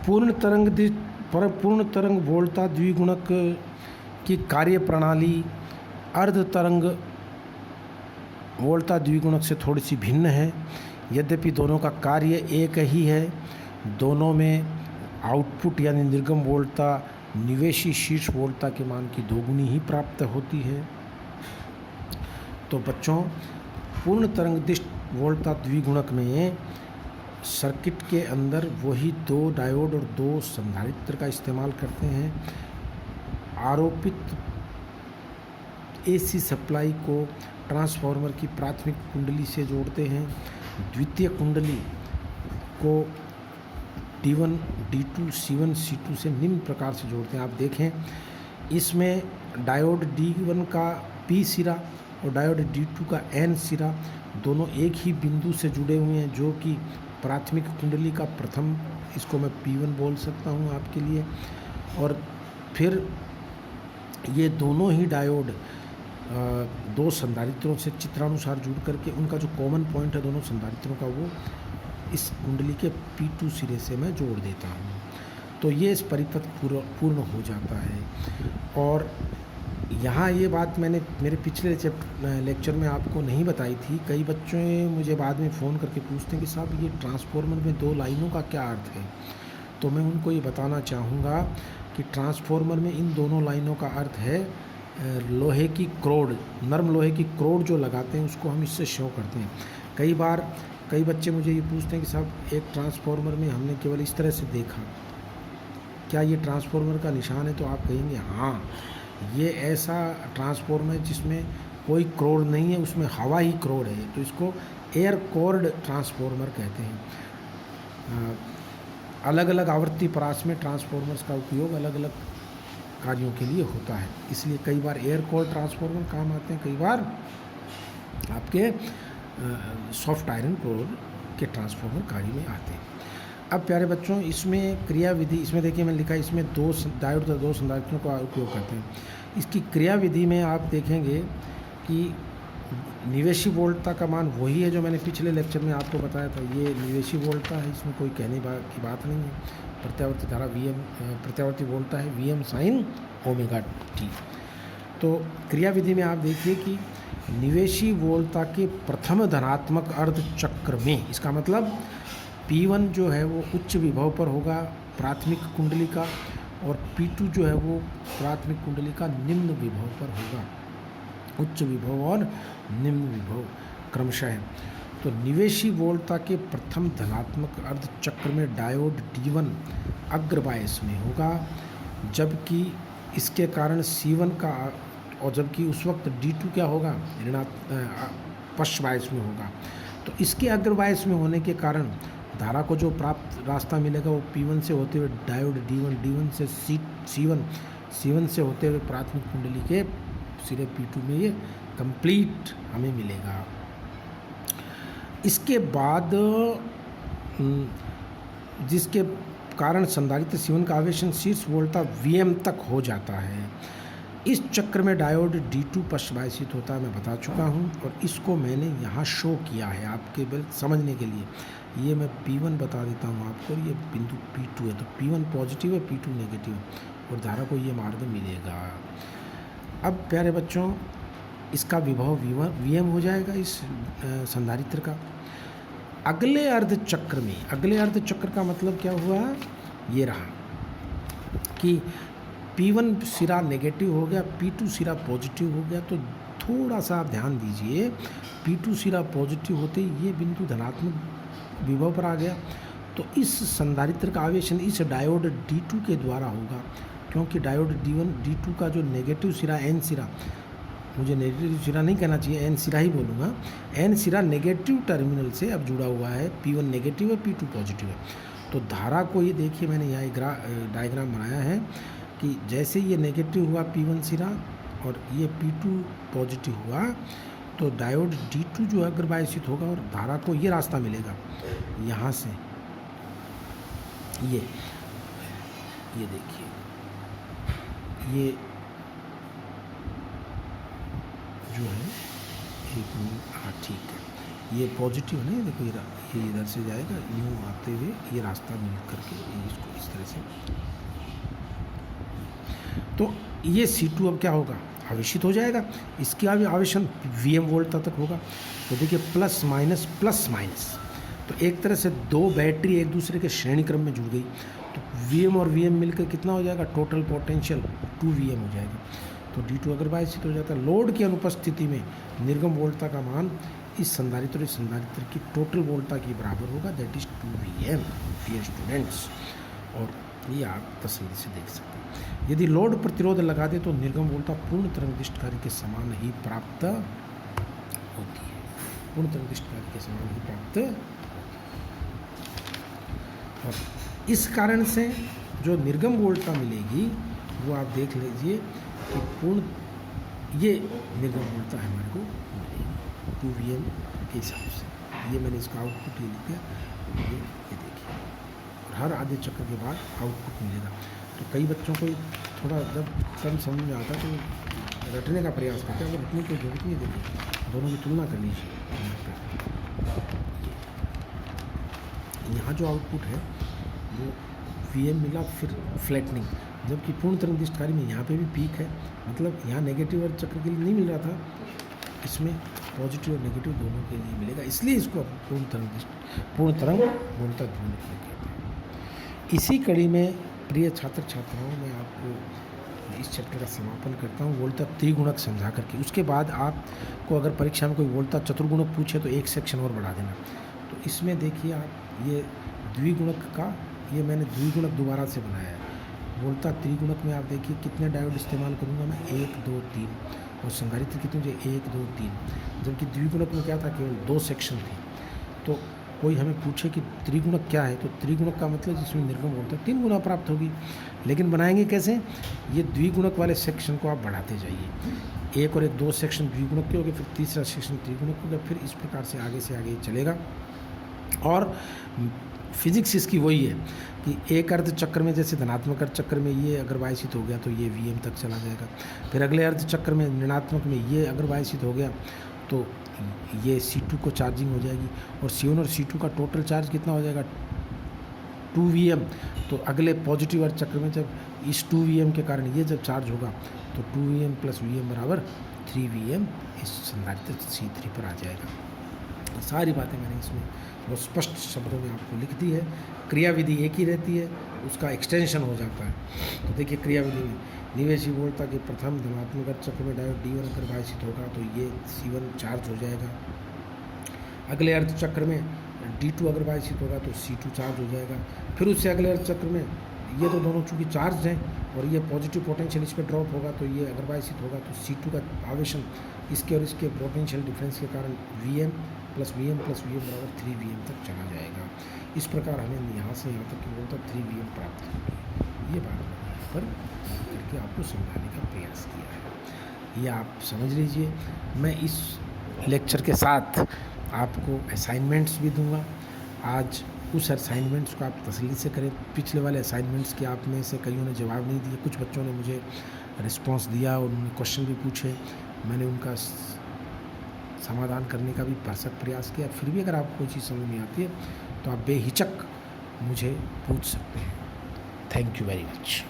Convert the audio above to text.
पूर्ण तरंग वोल्ता द्विगुणक की कार्य प्रणाली अर्ध तरंग वोल्ता द्विगुणक से थोड़ी सी भिन्न है। यद्यपि दोनों का कार्य एक ही है, दोनों में आउटपुट यानी निर्गम वोल्ता निवेशी शीर्ष वोल्ता के मान की दोगुनी ही प्राप्त होती है। तो बच्चों, पूर्ण तरंगदिष्ट वोल्ता द्विगुणक में सर्किट के अंदर वही 2 डायोड और 2 संधारित्र का इस्तेमाल करते हैं। आरोपित एसी सप्लाई को ट्रांसफार्मर की प्राथमिक कुंडली से जोड़ते हैं, द्वितीय कुंडली को D1, D2, C1, C2 से निम्न प्रकार से जोड़ते हैं। आप देखें, इसमें डायोड D1 का P सिरा और डायोड D2 का N सिरा दोनों एक ही बिंदु से जुड़े हुए हैं, जो कि प्राथमिक कुंडली का प्रथम, इसको मैं P1 बोल सकता हूँ आपके लिए। और फिर ये दोनों ही डायोड 2 संधारित्रों से चित्रानुसार जुड़ करके उनका जो कॉमन पॉइंट है दोनों संधारित्रों का, वो इस कुंडली के P2 सिरे से मैं जोड़ देता हूँ। तो ये इस परिपथ पूर्ण हो जाता है। और यहाँ ये बात मैंने मेरे पिछले लेक्चर में आपको नहीं बताई थी। कई बच्चों मुझे बाद में फ़ोन करके पूछते हैं कि साहब ये ट्रांसफार्मर में 2 लाइनों का क्या अर्थ है। तो मैं उनको ये बताना चाहूँगा कि ट्रांसफार्मर में इन दोनों लाइनों का अर्थ है लोहे की क्रोड, नरम लोहे की क्रोड जो लगाते हैं उसको हम इससे शो करते हैं। कई बच्चे मुझे ये पूछते हैं कि साहब एक ट्रांसफार्मर में हमने केवल इस तरह से देखा, क्या ये ट्रांसफार्मर का निशान है? तो आप कहेंगे हाँ, ये ऐसा ट्रांसफार्मर है जिसमें कोई क्रोड नहीं है, उसमें हवा ही क्रोड है, तो इसको एयर कोर्ड ट्रांसफार्मर कहते हैं। अलग अलग आवृत्ति परास में ट्रांसफार्मर्स का उपयोग अलग अलग कार्यों के लिए होता है, इसलिए कई बार एयर कोर ट्रांसफार्मर काम आते हैं, कई बार आपके सॉफ्ट आयरन कोर के ट्रांसफार्मर कार्य में आते हैं। अब प्यारे बच्चों, इसमें क्रिया विधि, इसमें देखिए मैं लिखा है, इसमें 2 डायोड 2 संधारित्रों का उपयोग करते हैं। इसकी क्रिया विधि में आप देखेंगे कि निवेशी वोल्टता का मान वही है जो मैंने पिछले लेक्चर में आपको बताया था। ये निवेशी वोल्टता है, इसमें कोई कहने की बात नहीं है। प्रत्यावर्ती धारा प्रत्यावर्ती वोल्टता है Vm sin ओमेगा t। तो क्रिया विधि में आप देखिए कि निवेशी वोल्टता के प्रथम धनात्मक अर्ध चक्र में, इसका मतलब P1 जो है वो उच्च विभव पर होगा प्राथमिक कुंडली का, और P2 जो है वो प्राथमिक कुंडली का निम्न विभव पर होगा। उच्च विभव और निम्न विभव क्रमशः। तो निवेशी वोल्टता के प्रथम धनात्मक अर्ध चक्र में डायोड D1 अग्रबायस में होगा, जबकि इसके कारण C1 का, और जबकि उस वक्त D2 क्या होगा, पश्च बायस में होगा। तो इसके अग्रबायस में होने के कारण धारा को जो प्राप्त रास्ता मिलेगा वो P1 से होते हुए डायोड D1, D1 से C1, C1 से होते हुए प्राथमिक कुंडली के सिरे P2 में ये कंप्लीट हमें मिलेगा। इसके बाद जिसके कारण संधारित्र C1 का आवेशन शीर्ष वोल्टता Vm तक हो जाता है। इस चक्र में डायोड D2 पश्चबायसित होता है, मैं बता चुका हूँ, और इसको मैंने यहाँ शो किया है आपके बल समझने के लिए। ये मैं P1 बता देता हूँ आपको, ये बिंदु P2 है, तो P1 पॉजिटिव है, P2 नेगेटिव है, और धारा को ये मार्ग मिलेगा। अब प्यारे बच्चों, इसका विभव Vm हो जाएगा इस संधारित्र का। अगले अर्ध चक्र में, अगले अर्ध चक्र का मतलब क्या हुआ, ये रहा कि P1 सिरा नेगेटिव हो गया, P2 सिरा पॉजिटिव हो गया। तो थोड़ा सा आप ध्यान दीजिए, P2 सिरा पॉजिटिव होते ही ये बिंदु धनात्मक विभव पर आ गया। तो इस संधारित्र का आवेशन इस डायोड D2 के द्वारा होगा, क्योंकि डायोड D1 D2 का जो नेगेटिव सिरा N सिरा, मुझे नेगेटिव सिरा नहीं कहना चाहिए, N सिरा ही बोलूँगा, N सिरा नेगेटिव टर्मिनल से अब जुड़ा हुआ है। P1 नेगेटिव है, P2 पॉजिटिव है। तो धारा को ये देखिए, मैंने यहाँ डायग्राम बनाया है कि जैसे ये नेगेटिव हुआ P1 सिरा और ये P2 पॉजिटिव हुआ, तो डायोड D2 जो है अग्रबायसित होगा और धारा को ये रास्ता मिलेगा यहाँ से, ये देखिए, ये जो है एक मिनट, हाँ ठीक है, ये पॉजिटिव है ना, देखो ये इधर से जाएगा, यूँ आते हुए ये रास्ता मिल करके ये इसको इस तरह से, तो ये C2 अब क्या होगा, आवेशित हो जाएगा। इसकी आवेशन Vm वोल्ट तक होगा। तो देखिए प्लस माइनस, तो एक तरह से दो बैटरी एक दूसरे के श्रेणी क्रम में जुड़ गई, तो Vm और Vm मिलकर कितना हो जाएगा, टोटल पोटेंशियल 2Vm हो जाएगा। तो D2 अगर बायसित हो जाता है, लोड की अनुपस्थिति में निर्गम वोल्टता का मान इस संधारित्र और इस संधारित्र की टोटल वोल्टता के बराबर होगा, that is 2Vm, dear students. और ये आप तस्वीर से देख सकते हैं। यदि लोड प्रतिरोध लगा दे तो निर्गम वोल्टता पूर्ण तरंगदिष्टकारी के समान ही प्राप्त होती है, पूर्ण तरंगदिष्टकारी के समान ही प्राप्त। और इस कारण से जो निर्गम वोल्टता मिलेगी वो आप देख लीजिए कि पूर्ण ये निर्गम वोल्टता हमारे को मिलेगी 2Vm के हिसाब से। ये मैंने इसका आउटपुट ये लिखा, ये देखिए, और हर आधे चक्र के बाद आउटपुट मिलेगा। तो कई बच्चों को थोड़ा जब कम समझ में आता है तो रटने का प्रयास करते हैं, अगर रटने की जरूरत नहीं, देखिए दोनों की तुलना कर लीजिए। यहाँ जो आउटपुट है वो Vm मिला, फिर फ्लैटनिंग, जबकि पूर्ण तरंगदिष्टकारी में यहाँ पे भी पीक है, मतलब यहाँ नेगेटिव और चक्र के लिए नहीं मिल रहा था, इसमें पॉजिटिव और नेगेटिव दोनों के लिए मिलेगा, इसलिए इसको पूर्ण तरंग वोल्टता ध्वनि कहते हैं। इसी कड़ी में प्रिय छात्र छात्राओं, मैं आपको इस चैप्टर का समापन करता हूँ वोल्टता त्रिगुणक समझा करके। उसके बाद आपको अगर परीक्षा में कोई वोल्टता चतुर्गुणक पूछे तो एक सेक्शन और बढ़ा देना। तो इसमें देखिए आप ये द्विगुणक का, ये मैंने द्विगुणक दोबारा से बनाया है। वोल्टता त्रिगुणक में आप देखिए कितने डायोड इस्तेमाल करूँगा मैं, 1 2 3, और संधारित्र कितने मुझे 1 2 3, जबकि द्विगुणक में क्या था, केवल 2 सेक्शन थे। तो कोई हमें पूछे कि त्रिगुणक क्या है, तो त्रिगुणक का मतलब जिसमें निर्गम वोल्टता 3 गुना प्राप्त होगी। लेकिन बनाएंगे कैसे, ये द्विगुणक वाले सेक्शन को आप बढ़ाते जाइए, 1 और 1 2 सेक्शन द्विगुणक के हो गए, फिर तीसरा सेक्शन त्रिगुणक हो गया, फिर इस प्रकार से आगे चलेगा। और फिजिक्स इसकी वही है कि एक अर्ध चक्र में, जैसे धनात्मक अर्ध चक्र में ये अगर वायसित हो गया तो ये Vm तक चला जाएगा, फिर अगले अर्ध चक्र में ऋणात्मक में ये अगर वायसित हो गया तो ये C2 को चार्जिंग हो जाएगी, और C1 और C2 का टोटल चार्ज कितना हो जाएगा, 2Vm। तो अगले पॉजिटिव अर्ध चक्र में जब इस 2Vm के कारण ये जब चार्ज होगा तो 2Vm + Vm बराबर 3Vm इस संधारित्र C3 पर आ जाएगा। सारी बातें मैंने इसमें बहुत स्पष्ट शब्दों में आपको लिख दी है। क्रियाविधि एक ही रहती है, उसका एक्सटेंशन हो जाता है। तो देखिए क्रियाविधि में निवेशी वोल्टता के प्रथम धनात्मक अर्ध चक्र में डायोड D1 अगर वायसित होगा तो ये C1 चार्ज हो जाएगा। अगले अर्ध चक्र में D2 अगर वायसित होगा तो C2 चार्ज हो जाएगा। फिर उससे अगले अर्ध चक्र में ये तो दोनों चूँकि चार्ज हैं और ये पॉजिटिव पोटेंशियल इस पर ड्रॉप होगा, तो ये अगर वायसित होगा तो C2 का आवेशन इसके और इसके पोटेंशियल डिफरेंस के कारण Vm + Vm + Vm बराबर 3Vm तक चला जाएगा। इस प्रकार हमें यहाँ से यहाँ तक की वोल्टता 3Vm प्राप्त होगी। ये बात मैंने यहाँ पर करके आपको समझाने का प्रयास किया है, ये आप समझ लीजिए। मैं इस लेक्चर के साथ आपको असाइनमेंट्स भी दूंगा। आज उस असाइनमेंट्स को आप तसल्ली से करें। पिछले वाले असाइनमेंट्स के आप में से कईयों ने जवाब नहीं दिए, कुछ बच्चों ने मुझे रिस्पांस दिया और उन्होंने क्वेश्चन भी पूछे, मैंने उनका समाधान करने का भी भरसक प्रयास किया। फिर भी अगर आपको कोई चीज़ समझ नहीं आती है तो आप बेहिचक मुझे पूछ सकते हैं। Thank you very much.